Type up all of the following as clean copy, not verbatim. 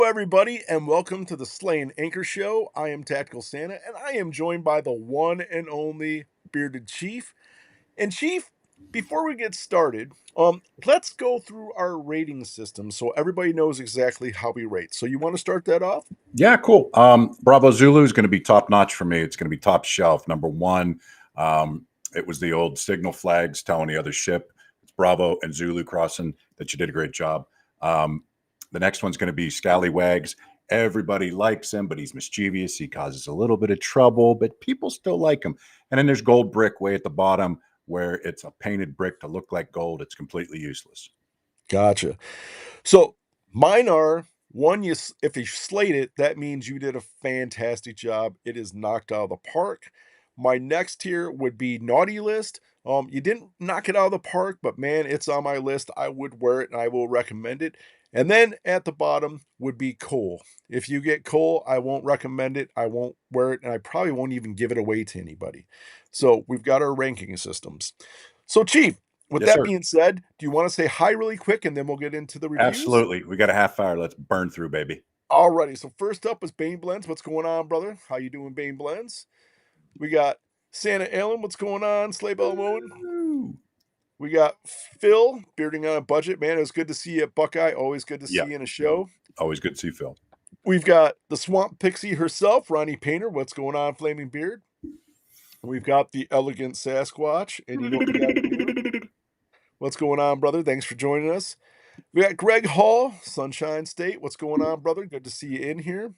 Hello, everybody, and welcome to the Sleigh and Anchor Show. I am Tactical Santa, and I am joined by the one and only Bearded Chief. And Chief, before we get started, let's go through our rating system so everybody knows exactly how we rate. So you want to start that off? Yeah, cool. Bravo Zulu is going to be top notch for me. It's going to be top shelf. Number one, it was the old signal flags telling the other ship it's Bravo and Zulu crossing that you did a great job. The next one's going to be Scallywags. Everybody likes him, but he's mischievous. He causes a little bit of trouble, but people still like him. And then there's Gold Brick way at the bottom, where it's a painted brick to look like gold. It's completely useless. Gotcha. So mine are one. If you slate it, that means you did a fantastic job. It is knocked out of the park. My next tier would be naughty list. You didn't knock it out of the park, but man, it's on my list. I would wear it and I will recommend it. And then at the bottom would be coal. If you get coal, I won't recommend it. I won't wear it, and I probably won't even give it away to anybody. So we've got our ranking systems. So, Chief, with Yes, that sir. being said, do you want to say hi really quick and then we'll get into the reviews? Absolutely. We got a half hour. Let's burn through, baby. Alrighty. So first up is Bane Blends. What's going on, brother? How you doing, Bane Blends? We got Santa Allen. What's going on, Sleigh Bell Mode? Woo. We got Phil, bearding on a budget. Man, it was good to see you at Buckeye. Always good to see Yeah. you in a show. Always good to see Phil. We've got the Swamp Pixie herself, Ronnie Painter. What's going on, Flaming Beard? We've got the Elegant Sasquatch. And you know what we got to do? What's going on, brother? Thanks for joining us. We got Greg Hall, Sunshine State. What's going on, brother? Good to see you in here.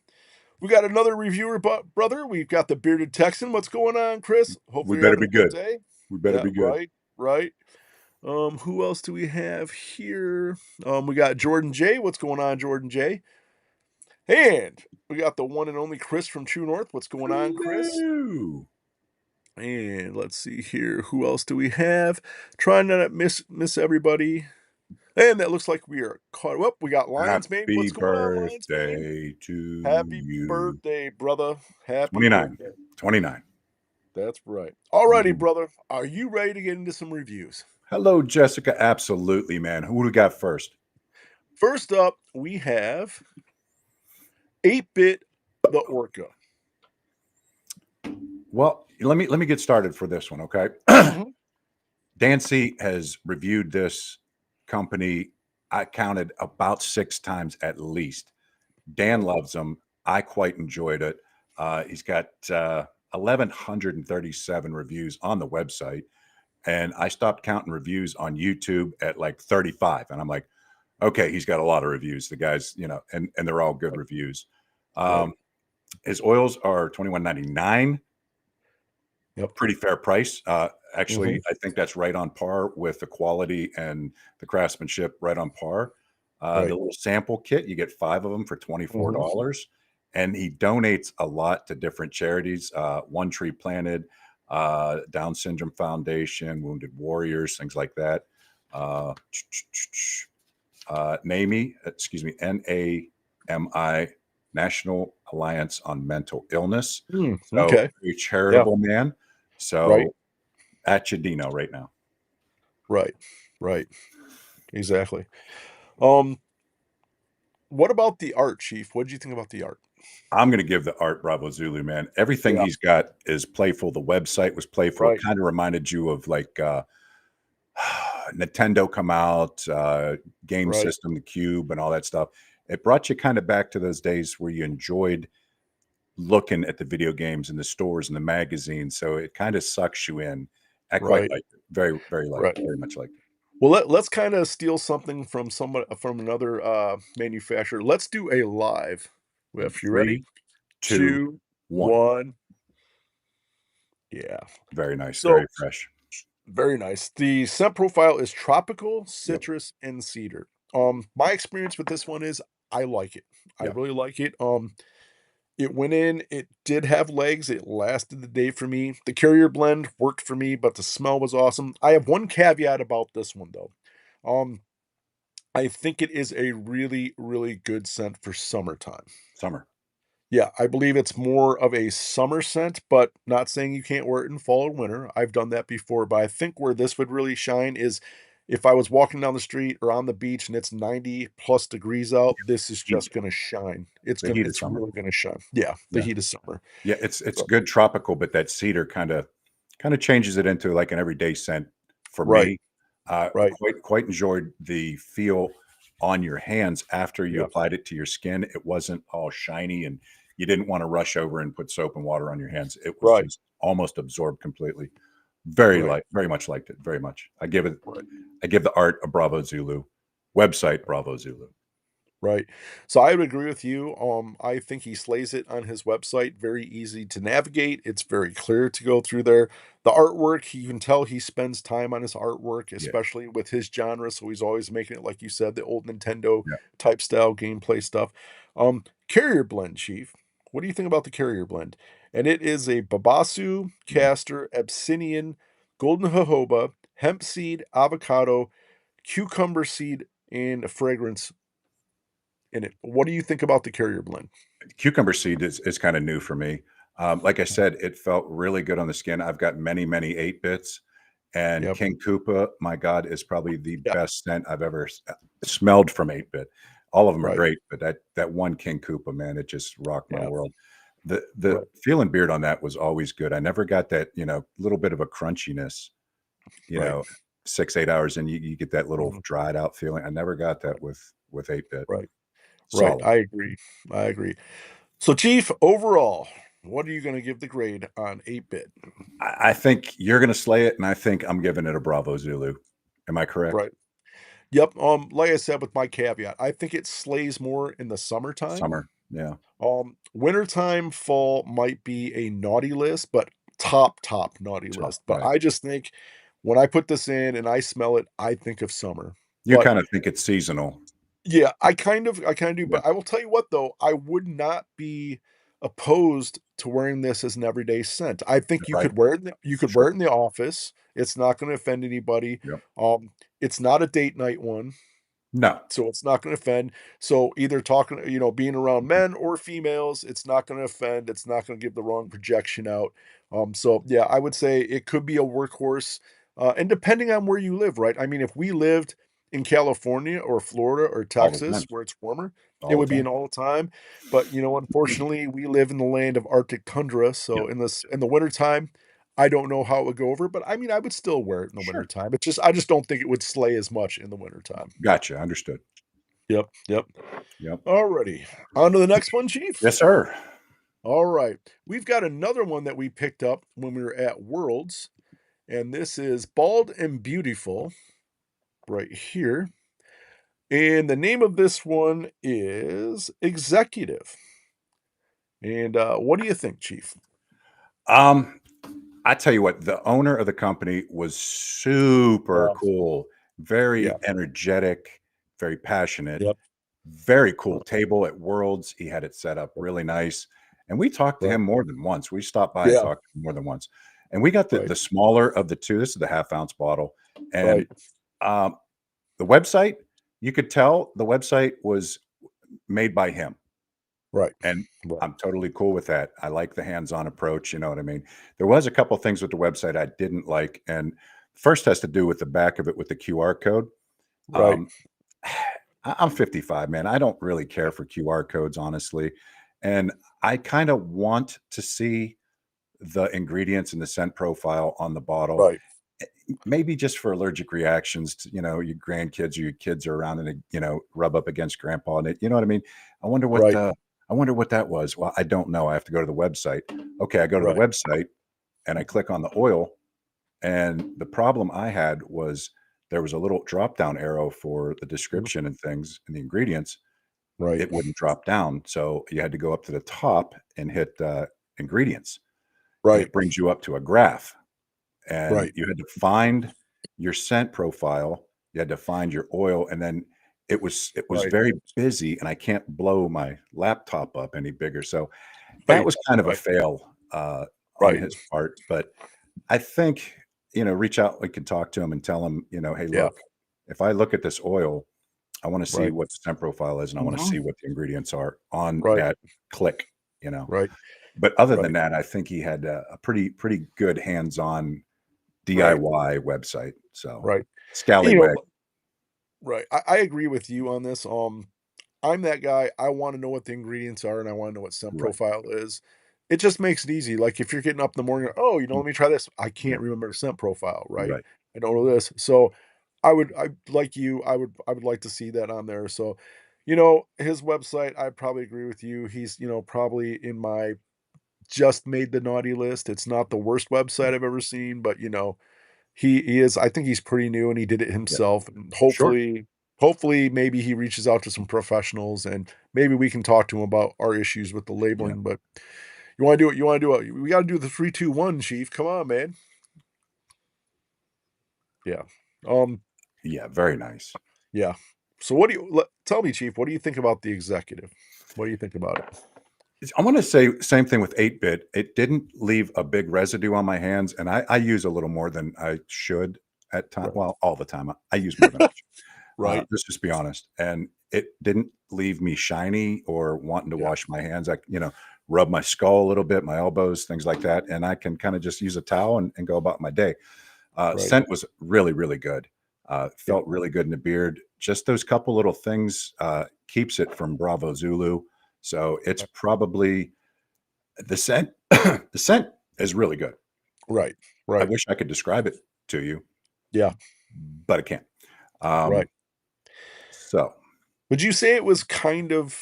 We got another reviewer, brother. We've got the Bearded Texan. What's going on, Chris? We Hopefully you're better having be a good good. day. We better Yeah, be good. right. Who else do we have here? We got Jordan J. What's going on, Jordan J? And we got the one and only Chris from True North. What's going on, Chris? Hello. And let's see here. Who else do we have? Trying not to miss everybody. And that looks like we are caught up. We got Lions Mane. Happy What's going on, Lions Mane? birthday to Happy you. birthday, brother. Happy 29. birthday. 29. That's right. Alrighty, brother. Are you ready to get into some reviews? Hello, Jessica. Absolutely, man. Who do we got first? First up, we have 8-Bit the Orca. Well, let me get started for this one, okay? Mm-hmm. Dan C has reviewed this company. I counted about 6 times at least. Dan loves them. I quite enjoyed it. He's got 1,137 reviews on the website, and I stopped counting reviews on YouTube at like 35. And I'm like, okay, he's got a lot of reviews. The guys, and they're all good reviews. His oils are $21.99. Yep. Pretty fair price. Actually, I think that's right on par with the quality and the craftsmanship, right on par. The little sample kit, you get 5 of them for $24. And he donates a lot to different charities. One Tree Planted, Down Syndrome Foundation, Wounded Warriors, things like that. NAMI, NAMI, National Alliance on Mental Illness. So Okay. very charitable man. So at you, Dino, right now. Right. Exactly. What about the art, Chief? What did you think about the art? I'm going to give the art Bravo Zulu, man. Everything he's got is playful. The website was playful. It kind of reminded you of like Nintendo come out, game system, the Cube, and all that stuff. It brought you kind of back to those days where you enjoyed looking at the video games in the stores and the magazines. So it kind of sucks you in. I quite like it. Very, very very much like it. Well, let's kind of steal something from another manufacturer. Let's do a live. If you're ready, 3, 2, 2, 1. 1. Yeah. Very nice. So Very fresh. very nice. The scent profile is tropical, citrus, and cedar. My experience with this one is I like it. I really like it. It went in, it did have legs, it lasted the day for me. The carrier blend worked for me, but the smell was awesome. I have one caveat about this one though. I think it is a really, really good scent for summertime. Summer. Yeah, I believe it's more of a summer scent, but not saying you can't wear it in fall or winter. I've done that before, but I think where this would really shine is if I was walking down the street or on the beach and it's 90 plus degrees out, this is Heat, just gonna shine. the heat of It's summer. really gonna shine. Yeah, the Yeah. heat of summer. Yeah, it's So good tropical, but that cedar kinda changes it into, like, an everyday scent for right, me. right. Quite enjoyed the feel on your hands after you Yeah, applied it to your skin. It wasn't all shiny, and you didn't wanna rush over and put soap and water on your hands. It was right, just almost absorbed completely. right, Very much liked it, very much. right. I give the art a Bravo Zulu. Website, Bravo Zulu. Right. So I would agree with you. I think he slays it on his website. Very easy to navigate. It's very clear to go through there. The artwork, you can tell he spends time on his artwork, Yeah, especially with his genre. So he's always making it, like you said, the old Nintendo yeah. type style gameplay stuff. Carrier blend, Chief. What do you think about the carrier blend? And it is a babasu, Mhm. castor, abyssinian, golden jojoba, hemp seed, avocado, cucumber seed, and a fragrance in it. What do you think about the carrier blend? Cucumber seed is kinda new for me. Like I said, it felt really good on the skin. I've got many, many 8 bits, and Yep. King Koopa, my god, is probably the Yeah. best scent I've ever smelled from 8 bit. All of them are Right. great, but that one King Koopa, man, it just rocked my Yeah. world. The Right. feeling beard on that was always good. I never got that, little bit of a crunchiness, you Right. know, 6, 8 hours and you get that little Mhm. dried out feeling. I never got that with 8 bit. Right. Right. Solid. I agree. I agree. So, Chief, overall, what are you gonna give the grade on 8-bit? I think you're gonna slay it, and I think I'm giving it a Bravo Zulu. Am I correct? Right. Yep, like I said with my caveat, I think it slays more in the summertime. Summer. Yeah. Wintertime, fall might be a naughty list, but top naughty Top, list. But right. I just think when I put this in and I smell it, I think of summer. You But kinda think it's seasonal. yeah, I kinda do, Yeah. but I will tell you what though, I would not be opposed to wearing this as an everyday scent. I think Right. you could Sure. wear it in the office, it's not gonna offend anybody, Yep. it's not a date night one, No. so it's not gonna offend. So either talking being around Mhm. men or females, it's not gonna offend, it's not gonna give the wrong projection out. So yeah, I would say it could be a workhorse, and depending on where you live, right? I mean, if we lived in California or Florida or All the Texas time. where it's warmer, it All the would be time. an all the time. But unfortunately, we live in the land of Arctic tundra, so Yep. in the wintertime, I don't know how it would go over, but I mean, I would still wear it in the Sure. wintertime. I just don't think it would slay as much in the wintertime. Gotcha, understood. Yep, yep. Yep. Alrighty. On to the next one, Chief. Yes, sir. All right. We've got another one that we picked up when we were at Worlds, and this is Bald and Beautiful right here. And the name of this one is Executive. And what do you think, Chief? Um, I tell you what, the owner of the company was super Yeah, cool, very yeah, energetic, very passionate, yep, very cool right, table at Worlds. He had it set up yep, really nice, and we talked to right, him more than once. We stopped by and yeah, talked to him more than once, and we got right, the smaller of the 2. This is the half-ounce bottle, and, right, um, the website, you could tell the website was made by him. right, And right, I'm totally cool with that. I like the hands-on approach, you know what I mean? There was a couple things with the website I didn't like, and first has to do with the back of it with the QR code. right, Um, I'm 55, man. I don't really care for QR codes, honestly. And I kind of want to see the ingredients and the scent profile on the bottle. right, Maybe just for allergic reactions to, your grandkids or your kids are around and they, rub up against grandpa and it, you know what I mean? I wonder what right, I wonder what that was. Well, I don't know. I have to go to the website. Okay, I go to the right, website and I click on the oil. And the problem I had was there was a little drop down arrow for the mhm, description and things and the ingredients. right, It wouldn't drop down. So you had to go up to the top and hit ingredients. And right, it brings you up to a graph and right, you had to find your scent profile, you had to find your oil, and then it was right, very busy, and I can't blow my laptop up any bigger, so that right, was kind of a right, fail, on right, his part, but I think, reach out, we can talk to him and tell him, "Hey, yeah, look, if I look at this oil, I wanna see right, what the scent profile is, and I wanna mhm, see what the ingredients are on right, that click," you know? right, But other than right, that, I think he had a pretty good hands-on right. DIY website, so Right. And, you know, Scallywag. right. I agree with you on this. I'm that guy. I want to know what the ingredients are and I want to know what scent Right. profile is. It just makes it easy. Like if you're getting up in the morning, oh, you know, Mm, let me try this. I yeah. can't remember the scent profile, right? Right. I don't know this. So I like you, I would like to see that on there. So, you know, his website, I probably agree with you. He's, you know, probably in my just made the naughty list. It's not the worst website I've ever seen, but you know, he is I think he's pretty new and he did it Yeah. himself, and Sure. hopefully, maybe he reaches out to some professionals, and maybe we can talk to him about our issues with the Yeah. labeling, but you wanna do it, you wanna do it. We gotta do the 3, 2, 1, chief. Come on, man. Yeah. Um, Yeah. Very nice. yeah. So what do you tell me, chief, what do you think about the executive? What do you think about it? I want to say same thing with 8-bit. It didn't leave a big residue on my hands, and I use a little more than I should at time. Right. Well, all the time. I use more than I should. Right. Let's just be honest. And it didn't leave me shiny or wanting to Yeah. wash my hands. I, rub my skull a little bit, my elbows, things like that, and I can kind of just use a towel and go about my day. Right. Scent was really, really good. Yep. Felt really good in the beard. Just those couple little things keeps it from Bravo Zulu. So it's Right. probably the scent. The scent is really good. Right. I Right. wish I could describe it to you, Yeah. but I can't. Right. Um, so Would you say it was kind of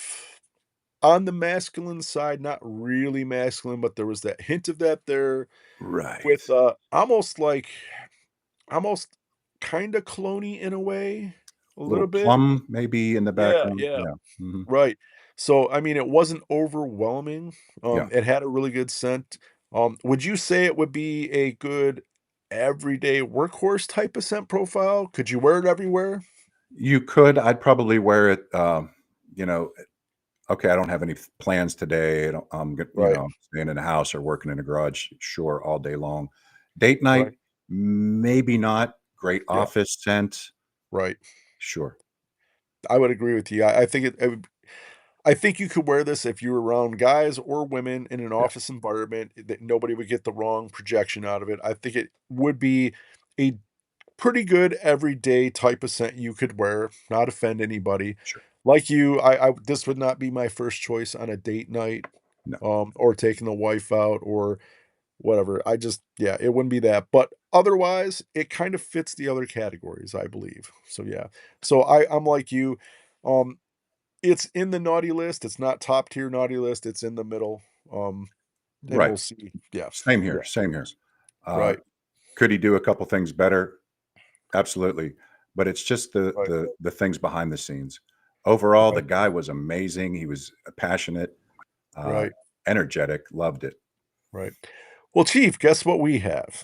on the masculine side, not really masculine, but there was that hint of that there right, with, almost kinda clone-y in a way, a little little bit? plum maybe in the Yeah, background. yeah, Yeah, mhm, right. So, I mean, it wasn't overwhelming, yeah. it had a really good scent. Would you say it would be a good everyday workhorse type of scent profile? Could you wear it everywhere? You could. I'd probably wear it. You know, okay. I don't have any plans today. Right, staying in the house or working in a garage. Sure, all day long. Date night, right, maybe not. Great yeah, office scent. right. Sure. I would agree with you. I think it would I think you could wear this if you were around guys or women in an Yeah. office environment that nobody would get the wrong projection out of it. I think it would be a pretty good everyday type of scent you could wear, not offend anybody. Sure. Like you, I this would not be my first choice on a date night, No. or taking the wife out or whatever. I just yeah, it wouldn't be that. But otherwise, it kind of fits the other categories, I believe. So yeah. So I'm like you. Um, it's in the naughty list, it's not top tier naughty list, it's in the middle, and Right. we'll see. Yeah, Same yeah, here. Same here. Uh, right, could he do a couple things better? Absolutely. But it's just the right, the the things behind the scenes. Overall, the right, guy was amazing. He was passionate, uh, right, energetic, loved it. right. Well, chief, guess what we have?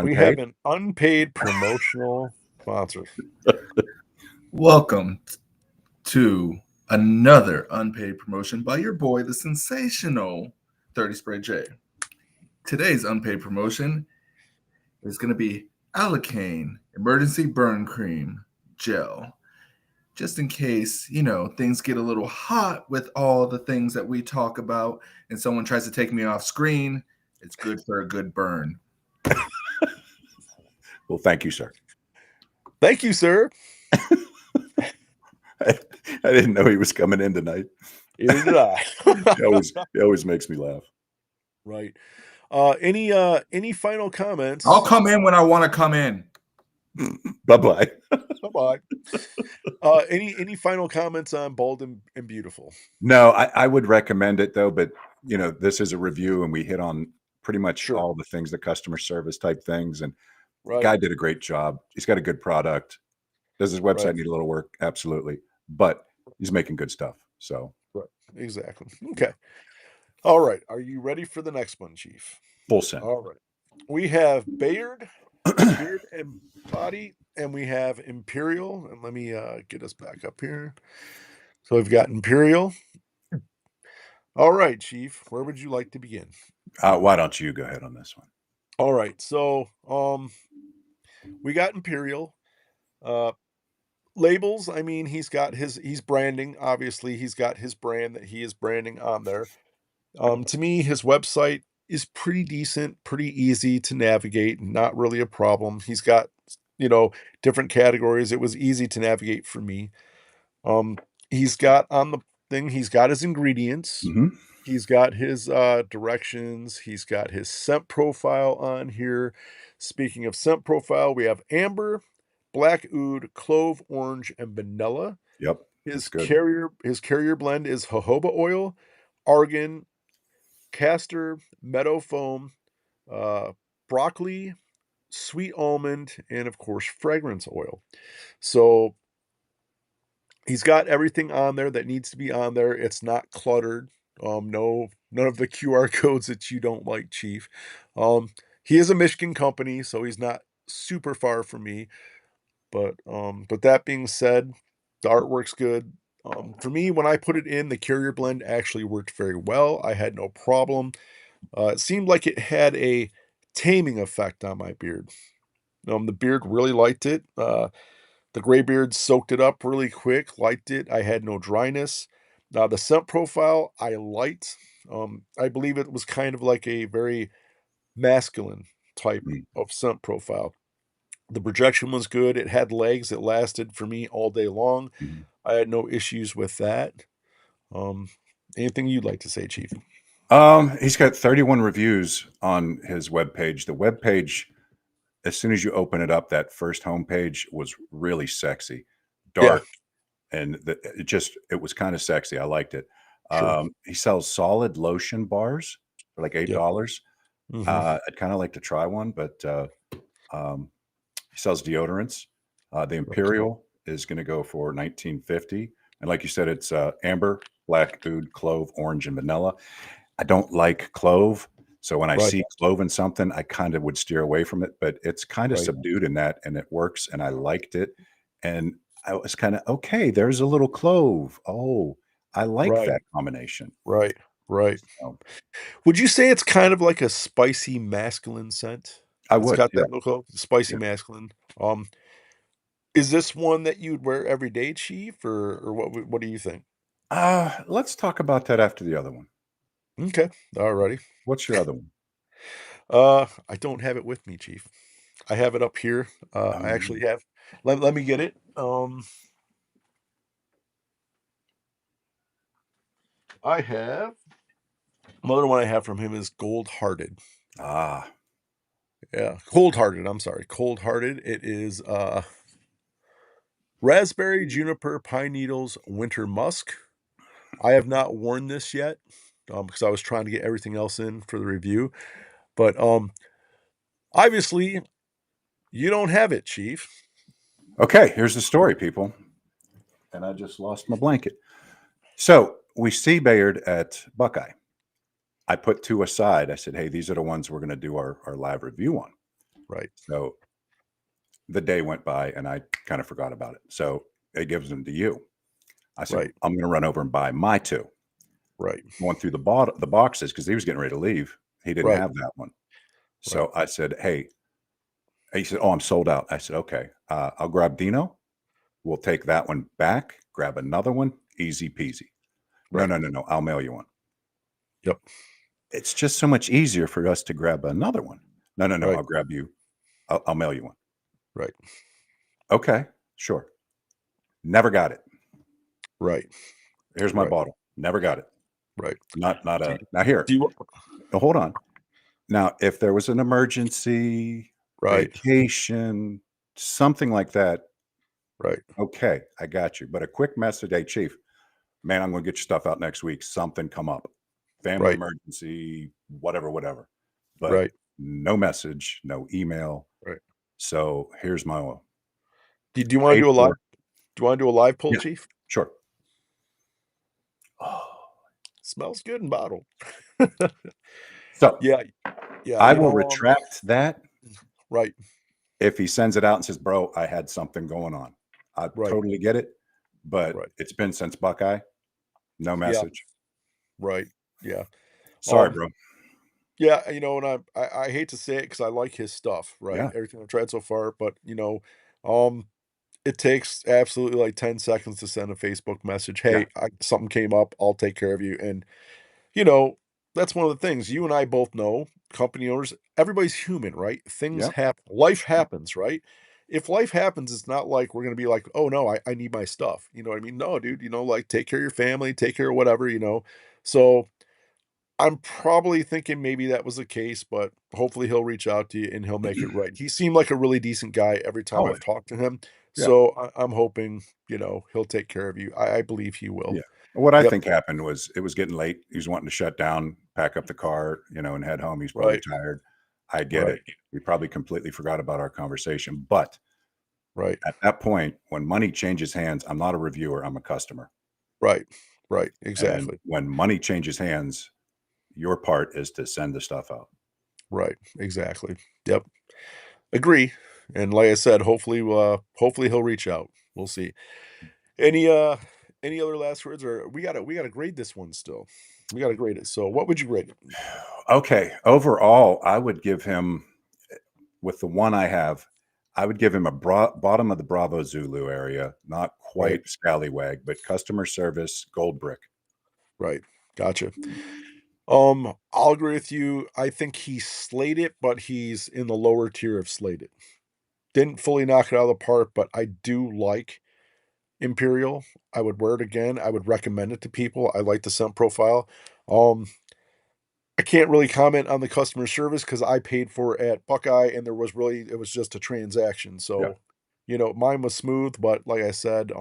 We have Unpaid? an unpaid promotional sponsor. Welcome to another unpaid promotion by your boy, the sensational 30 Spray J. Today's unpaid promotion is going to be Allicane Emergency Burn Cream Gel. Just in case, things get a little hot with all the things that we talk about and someone tries to take me off screen, it's good for a good burn. Well, thank you, sir. Thank you, sir. I, I didn't know he was coming in tonight. Either did I. He always makes me laugh. Right. Any final I'll comments? come in when I want to come in. Bye-bye. Bye-bye. Any final comments on Bald and Beautiful? No, I would recommend it though, but this is a review and we hit on pretty much Sure. all the things, the customer service type things. And the Right, guy did a great job. He's got a good product. Does his right, website need a little work? Absolutely. But he's making good stuff. So right. Exactly. yeah, Okay. All right. Are you ready for the next one, Chief? full send. All right. We have Beard and Body, and we have Imperial. And let me get us back up here. So we've got Imperial. All right, Chief. Where would you like to begin? Why don't you go ahead on this one? All right. So we got Imperial. Uh labels, I mean, he's branding, obviously he's got his brand that he is branding on there. To me, his website is pretty decent, pretty easy to navigate, not really a problem. He's got different categories. It was easy to navigate for me. Um, he's got on the thing, he's got his ingredients. Hmm. He's got his directions. He's got his scent profile on here. Speaking of scent profile, we have amber, black oud, clove, orange, and vanilla. Yep, His that's good. carrier blend is jojoba oil, argan, castor, meadow foam, uh, broccoli, sweet almond, and of course fragrance oil. So he's got everything on there that needs to be on there. It's not cluttered. No, none of the QR codes that you don't like, Chief. He is a Michigan company, so he's not super far from me. But that being said, the artwork's good. For me, when I put it in, the carrier blend actually worked very well. I had no problem. It seemed like it had a taming effect on my beard. The beard really liked it. The gray beard soaked it up really quick, liked it. I had no dryness. The scent profile I liked. I believe it was kind of like a very masculine type Mm. of scent profile. The projection was good. It had legs. It lasted for me all day long. Mhm. I had no issues with that. Um, Anything you'd like to say, Chief? He's got 31 reviews on his webpage. The webpage, as soon as you open it up, that first homepage was really sexy, Yeah, dark, and it was kind of sexy. I liked it. sure. He sells solid lotion bars for like Yep. $8. Hmm. I'd kind of like to try one, but um, he sells deodorants. The Okay. Imperial is going to go for 1950, and like you said, it's amber, black oud, clove, orange, and vanilla. I don't like clove, so when I Right. see clove in something, I kind of would steer away from it. But it's kind of Right. subdued in that, and it works, and I liked it. And I was kind of okay. There's a little clove. Oh, I like Right. that combination. Right. Right. So, Would you say it's kind of like a spicy masculine scent? I It's would, got yeah, that look, spicy yeah. masculine. Is this one that you'd wear every day, Chief, or what do you think? Let's talk about that after the other one. Okay, alrighty. What's your other one? I don't have it with me, Chief. I have it up here. I actually Um, have. Let me get it. I have another one I have from him is Gold Hearted. ah, Yeah, Cold Hearted. I'm sorry, Cold Hearted. It is raspberry, juniper, pine needles, winter musk. I have not worn this yet because I was trying to get everything else in for the review. But obviously, you don't have it, Chief. okay. Here's the story, people. And I just lost my blanket. So we see Bayard at Buckeye. I put two aside. I said, hey, these are the ones we're going to do our live review on. Right, So the day went by and I kind of forgot about it. So it gives them to you. I said, right, I'm going to run over and buy my two. right, Going through the boxes because he was getting ready to leave. He didn't right, have that one. right, So I said, hey, he said, oh, I'm sold out. I said, okay, I'll grab Dino. We'll take that one back, grab another one, easy peasy. No, right. no, no, no. I'll mail you one. Yep, It's just so much easier for us to grab another one. No, no, no. right, I'll grab you. I'll mail you one. right, Okay, sure. Never got it. right, Here's my right, bottle. Never got it. right. Not Do a you, now here. do you Hold on. Now, if there was an emergency, right, vacation, something like that, right, okay, I got you. But a quick message, hey, chief, man, I'm going to get your stuff out next week. Something come up, family right, emergency, whatever, whatever. But right, no message, no email. right. So here's my oil. Do you want to Paid do a live? for. Do you want to do a live poll, Yeah, Chief? sure. Oh. Smells good in bottle. So Yeah, yeah. I will retract that Right, if he sends it out and says, bro, I had something going on. I right, totally get it. But right. it's been since Buckeye. No Yeah, message. right. Yeah. Sorry, Um, bro. yeah, and I hate to say it because I like his stuff, right? Yeah. Everything I've tried so far, but um, it takes absolutely like 10 seconds to send a Facebook message. Yeah. Hey, something came up. I'll take care of you. And you know, that's one of the things you and I both know. Company owners, everybody's human, right? Things Yeah. happen. Life happens, right? if life happens, it's not like we're gonna be like, "Oh, no, I need my stuff." You know what I mean? No, dude, like, take care of your family, take care of whatever, So, I'm probably thinking maybe that was the case, but hopefully he'll reach out to you and he'll make it right. He seemed like a really decent guy every time Oh, I've talked to him, yeah. so I'm hoping, he'll take care of you. I believe he Yeah. will. What I Yep, think happened was it was getting late. He was wanting to shut down, pack up the car, and head home. He's probably right, tired. I get right, it. We probably completely forgot about our conversation. But right, at that point, when money changes hands, I'm not a reviewer, I'm a customer. right, right, And exactly, when money changes hands, your part is to send the stuff out. right, exactly. Yep, agree, and like I said, hopefully he'll reach out. We'll see. Any, uh any other last words, or we gotta grade this one still. We gotta grade it, so what would you rate it? Okay. Overall, I would give him, with the one I have, I would give him a bottom of the Bravo Zulu area, not Right, quite scallywag, but customer service gold brick. right, gotcha. I'll agree with you. I think he slayed it, but he's in the lower tier of slayed it. Didn't fully knock it out of the park, but I do like Imperial. I would wear it again. I would recommend it to people. I like the scent profile. Um, I can't really comment on the customer service because I paid for it at Buckeye and it was just a transaction. Yeah. So, mine was smooth, but like I said,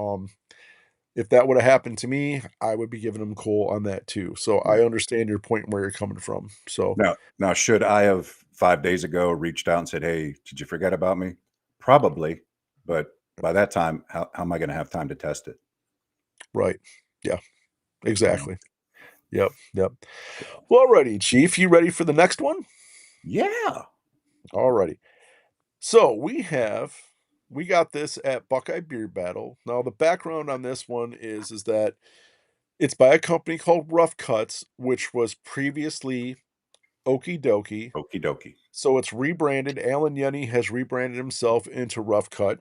if that would have happened to me, I would be giving him coal on that too. So Yeah. I understand your point where you're coming from. So, Now, should I have 5 days ago reached out and said, "Hey, did you forget about me?" Probably, but by that time, how am I going to have time to test it? right. Yeah, You know? exactly. Yep, yep. Well, alrighty, Chief, you ready for the next one? Yeah. Alrighty. So we got this at Buckeye Beer Battle. Now the background on this one is that it's by a company called Rough Cuts, which was previously Okie Dokie. Okie dokie. So it's rebranded. Alan Yenny has rebranded himself into Rough Cut.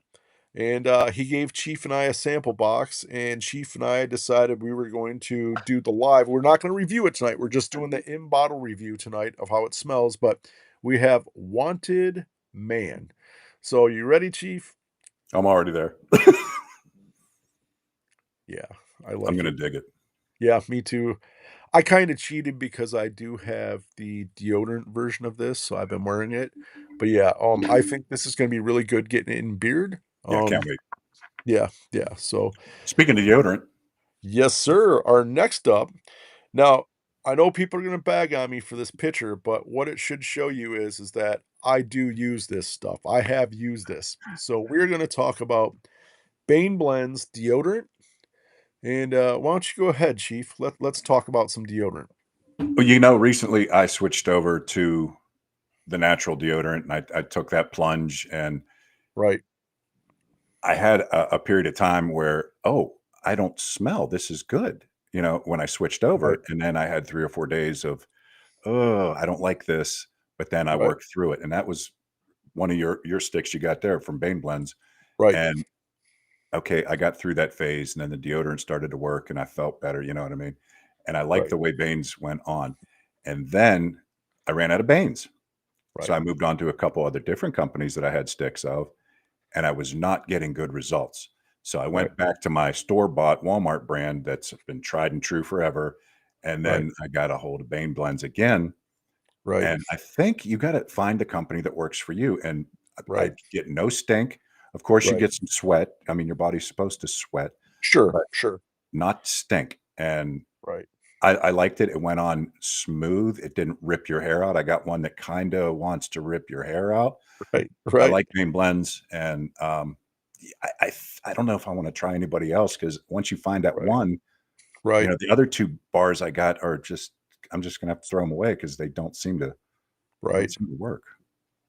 And he gave Chief and I a sample box, and Chief and I decided we were going to do the live. We're not going to review it tonight. We're just doing the in bottle review tonight of how it smells. But we have Wanted Man. So you ready, Chief? I'm already there. Yeah, I I'm like going to it. dig it. Yeah, me too. I kind of cheated because I do have the deodorant version of this, so I've been wearing it. But yeah, I think this is going to be really good getting it in beard. Yeah, can't wait. Yeah, yeah. So Speaking of deodorant, yes, sir. Our next up. Now, I know people are going to bag on me for this picture, but what it should show you is that I do use this stuff. I have used this. So we're going to talk about Bane Blends deodorant. And why don't you go ahead, Chief? Let's talk about some deodorant. well, recently I switched over to the natural deodorant, and I took that plunge, and Right, I had a period of time where, oh, I don't smell. This is good. When I switched right, over, and then I had 3 or 4 days of, oh, I don't like this. But then I right, worked through it, and that was one of your sticks you got there from Bane Blends. right, And okay, I got through that phase, and then the deodorant started to work, and I felt better. You know what I mean? And I liked right, the way Bane's went on. And then I ran out of Bane's, so right, I moved on to a couple other different companies that I had sticks of, and I was not getting good results. So I right, went back to my store-bought Walmart brand that's been tried and true forever, and right, then I got a hold of Bane Blends again, right, and I think you gotta find a company that works for you, and I right, get no stink. Of course, you right. get some sweat. I mean, your body's supposed to sweat, Sure, but sure. not stink, and Right, I liked it. It went on smooth. It didn't rip your hair out. I got one that kinda wants to rip your hair out. right, I right, like Bane Blends, and, I don't know if I wanna try anybody else because once you find that right, one, right, the other 2 bars I got are just I'm just gonna have to throw them away because they don't right, seem to work.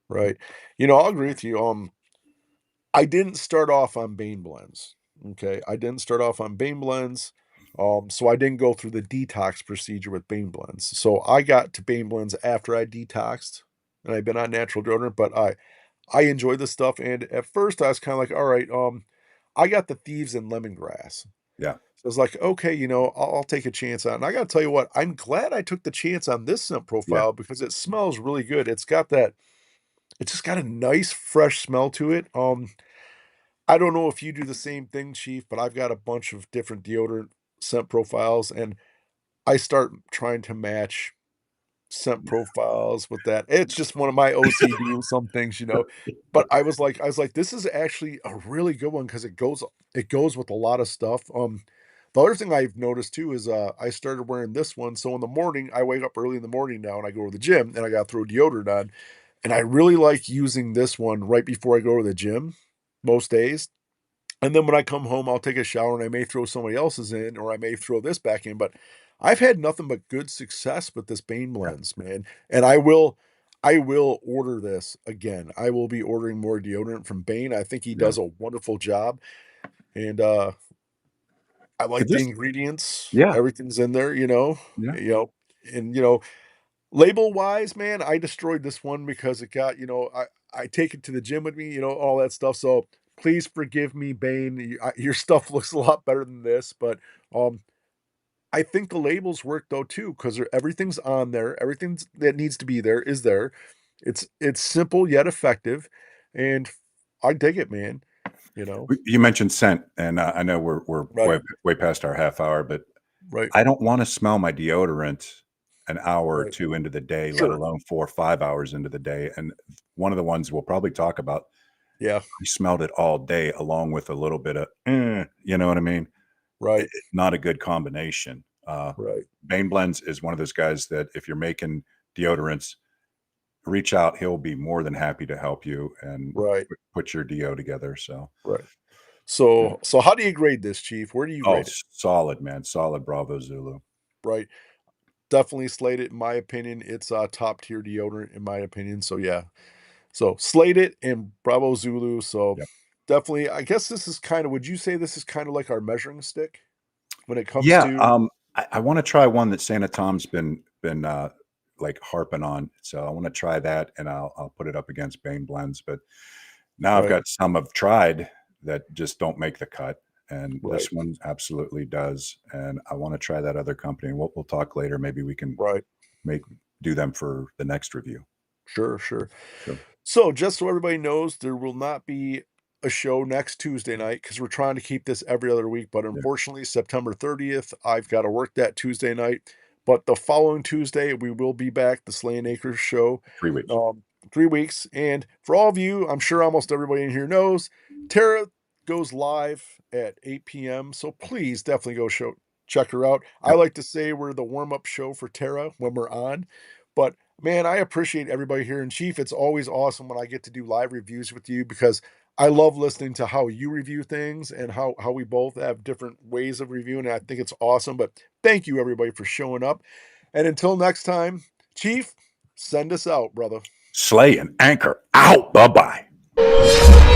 right. I'll agree with you. I didn't start off on Bane blends. Okay, I didn't start off on Bane blends. So I didn't go through the detox procedure with Bane blends. So I got to Bane blends after I detoxed, and I've been on natural deodorant. But I enjoy this stuff. And at first, I was kind of like, all right, I got the thieves and lemongrass. Yeah, So I was like, okay, I'll take a chance on. And I got to tell you what, I'm glad I took the chance on this scent yeah, profile because it smells really good. It's just got a nice fresh smell to it. I don't know if you do the same thing, Chief, but I've got a bunch of different deodorant scent profiles, and I start trying to match scent profiles with that. It's just one of my OCD with some things, you know. But I was like, this is actually a really good one because it goes with a lot of stuff. The other thing I've noticed too is I started wearing this one. So in the morning, I wake up early in the morning now and I go to the gym and I gotta throw deodorant on. And I really like using this one right before I go to the gym most days. And then when I come home, I'll take a shower and I may throw somebody else's in or I may throw this back in. But I've had nothing but good success with this Bane Yeah. blends, man. And I will order this again. I will be ordering more deodorant from Bane. I think he Yeah. does a wonderful job. And I It like the just, ingredients. yeah. Everything's in there, you know. Yeah. You know, and label wise, man, I destroyed this one because it got, I take it to the gym with me, all that stuff. So please forgive me, Bane. Your stuff looks a lot better than this, but um, I think the labels work though too because everything's on there. Everything that needs to be there is there. It's simple yet effective, and I dig it, man. You know, You mentioned scent, and I know we're right, way past our half hour, but right, I don't want to smell my deodorant an hour or right. two into the day, let Sure. alone 4 or 5 hours into the day. And one of the ones we'll probably talk about, Yeah. I smelled it all day along with a little bit of, you know what I mean? Right. Not a good combination. Right. Bane Blends is one of those guys that if you're making deodorants, reach out. He'll be more than happy to help you and Right. put your DO together. So, Right. yeah. So how do you grade this, Chief? Where do you Oh, rate it? solid, man. Solid Bravo Zulu. Right. Definitely Slate it, in my opinion. It's a top tier deodorant, in my opinion. So yeah. So Slate it and Bravo Zulu. So Yep. definitely, I guess this is kind of, would you say this is kind of like our measuring stick when it comes Yeah. to, I want to try one that Santa Tom's been like harping on. So I want to try that and I'll put it up against Bane Blends. But now I've right, got some I've tried that just don't make the cut. And right, this one absolutely does. And I want to try that other company. And we'll talk later. Maybe we can right. make do them for the next review. Sure, sure. So So, just so everybody knows, there will not be a show next Tuesday night because we're trying to keep this every other week. But yeah, unfortunately, September 30th, I've got to work that Tuesday night. But the following Tuesday, we will be back, the Slay and Acres show, 3 weeks. 3 weeks. And for all of you, I'm sure almost everybody in here knows, Tara goes live at 8 p.m. So please definitely go check her out. I Yep. like to say we're the warm up show for Tara when we're on. But man, I appreciate everybody here. And Chief, it's always awesome when I get to do live reviews with you because I love listening to how you review things and how we both have different ways of reviewing. And I think it's awesome. But thank you, everybody, for showing up. And until next time, Chief, send us out, brother. Slay and Anchor out. Bye bye.